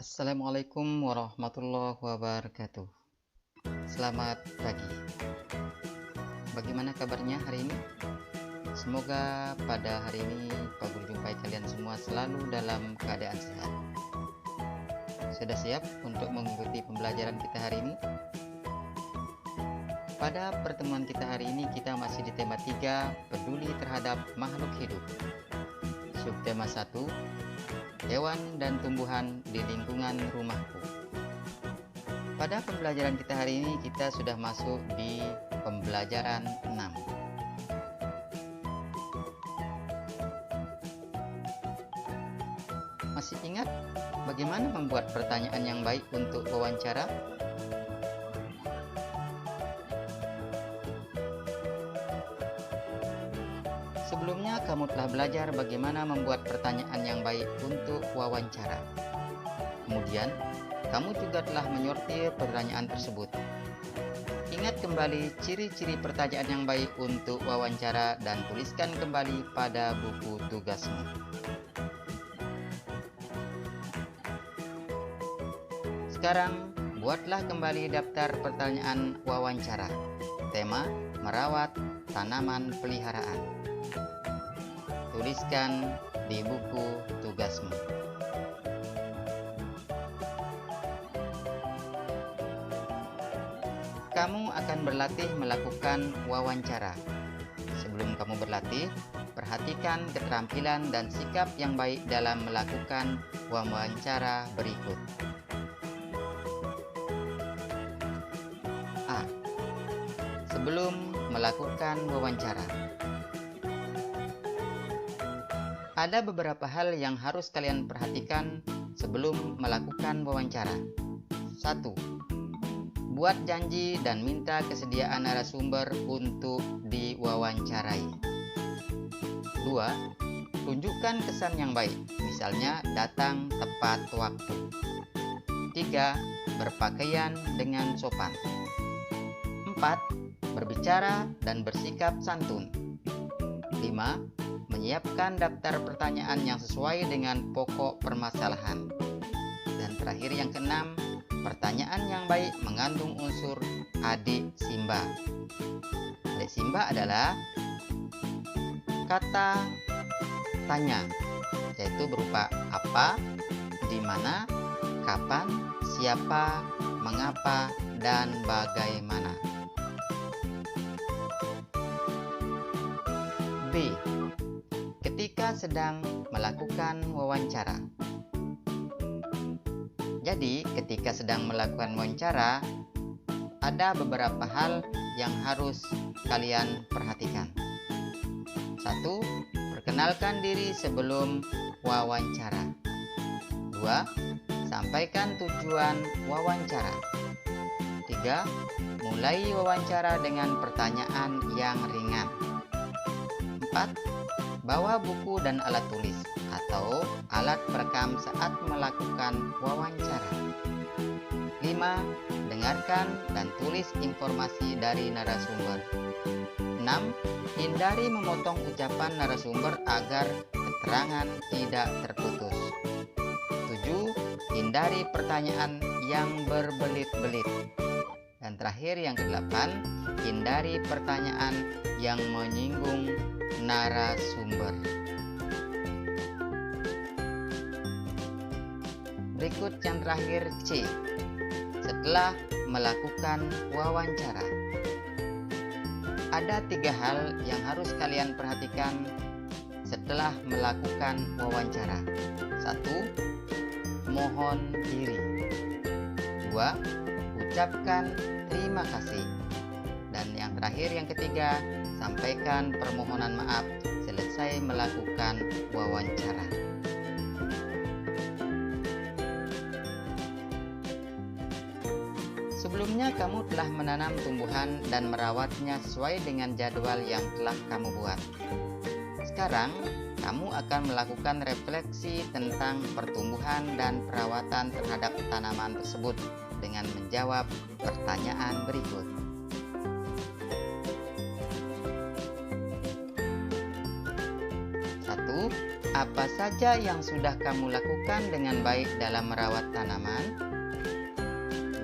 Assalamualaikum warahmatullahi wabarakatuh. Selamat pagi. Bagaimana kabarnya hari ini? Semoga pada hari ini Pak Guru jumpai kalian semua selalu dalam keadaan sehat. Sudah siap untuk mengikuti pembelajaran kita hari ini? Pada pertemuan kita hari ini kita masih di tema 3, peduli terhadap makhluk hidup. Subtema 1, hewan dan tumbuhan di lingkungan rumahku. Pada pembelajaran kita hari ini kita sudah masuk di pembelajaran 6. Masih ingat bagaimana membuat pertanyaan yang baik untuk wawancara? Sebelumnya kamu telah belajar bagaimana membuat pertanyaan yang baik untuk wawancara. Kemudian, kamu juga telah menyortir pertanyaan tersebut. Ingat kembali ciri-ciri pertanyaan yang baik untuk wawancara dan tuliskan kembali pada buku tugasmu. Sekarang, buatlah kembali daftar pertanyaan wawancara. Tema, merawat tanaman peliharaan. Tuliskan di buku tugasmu. Kamu akan berlatih melakukan wawancara. Sebelum kamu berlatih, perhatikan keterampilan dan sikap yang baik dalam melakukan wawancara berikut. A. Sebelum melakukan wawancara. Ada beberapa hal yang harus kalian perhatikan sebelum melakukan wawancara. 1. Buat janji dan minta kesediaan narasumber untuk diwawancarai. 2. Tunjukkan kesan yang baik, misalnya datang tepat waktu. 3. Berpakaian dengan sopan. 4. Berbicara dan bersikap santun. 5. Menyiapkan daftar pertanyaan yang sesuai dengan pokok permasalahan. Dan terakhir yang keenam, pertanyaan yang baik mengandung unsur adik Simba. Adik Simba adalah kata tanya, yaitu berupa apa, di mana, kapan, siapa, mengapa, dan bagaimana. B. Ketika sedang melakukan wawancara. Jadi, ketika sedang melakukan wawancara, ada beberapa hal yang harus kalian perhatikan. 1. Perkenalkan diri sebelum wawancara. 2. Sampaikan tujuan wawancara. 3. Mulai wawancara dengan pertanyaan yang ringan. 4. Bawa buku dan alat tulis atau alat perekam saat melakukan wawancara. 5. Dengarkan dan tulis informasi dari narasumber. 6. Hindari memotong ucapan narasumber agar keterangan tidak terputus. 7. Hindari pertanyaan yang berbelit-belit. Dan terakhir yang ke-8, hindari pertanyaan yang menyinggung narasumber. Berikut yang terakhir, C. Setelah melakukan wawancara. Ada 3 hal yang harus kalian perhatikan setelah melakukan wawancara. 1. Mohon diri. 2. Ucapkan terima kasih. Dan yang terakhir yang ketiga, sampaikan permohonan maaf selesai melakukan wawancara. Sebelumnya kamu telah menanam tumbuhan dan merawatnya sesuai dengan jadwal yang telah kamu buat. Sekarang, kamu akan melakukan refleksi tentang pertumbuhan dan perawatan terhadap tanaman tersebut dengan menjawab pertanyaan berikut. 1. apa saja yang sudah kamu lakukan dengan baik dalam merawat tanaman?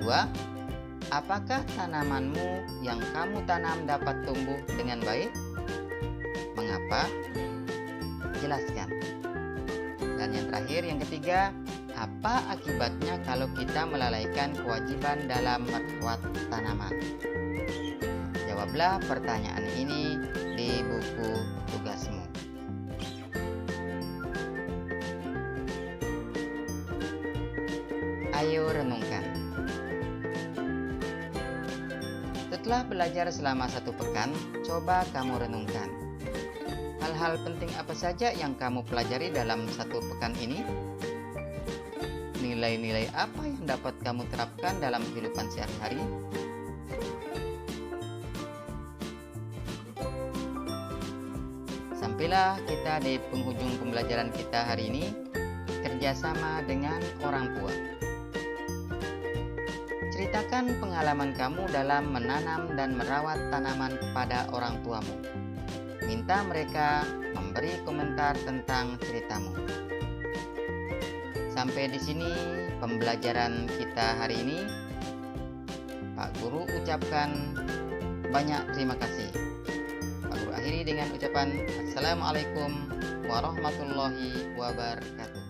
2. Apakah tanamanmu yang kamu tanam dapat tumbuh dengan baik? Mengapa? Jelaskan. Dan yang terakhir, yang ketiga, apa akibatnya kalau kita melalaikan kewajiban dalam merawat tanaman? Jawablah pertanyaan ini di buku tugasmu. Ayo renungkan. Setelah belajar selama 1 pekan, coba kamu renungkan. Hal-hal penting apa saja yang kamu pelajari dalam 1 pekan ini? Nilai-nilai apa yang dapat kamu terapkan dalam kehidupan sehari-hari? Sampailah kita di penghujung pembelajaran kita hari ini, kerjasama dengan orang tua. Ceritakan pengalaman kamu dalam menanam dan merawat tanaman kepada orang tuamu. Minta mereka memberi komentar tentang ceritamu. Sampai di sini pembelajaran kita hari ini. Pak Guru ucapkan banyak terima kasih. Pak Guru akhiri dengan ucapan Assalamualaikum warahmatullahi wabarakatuh.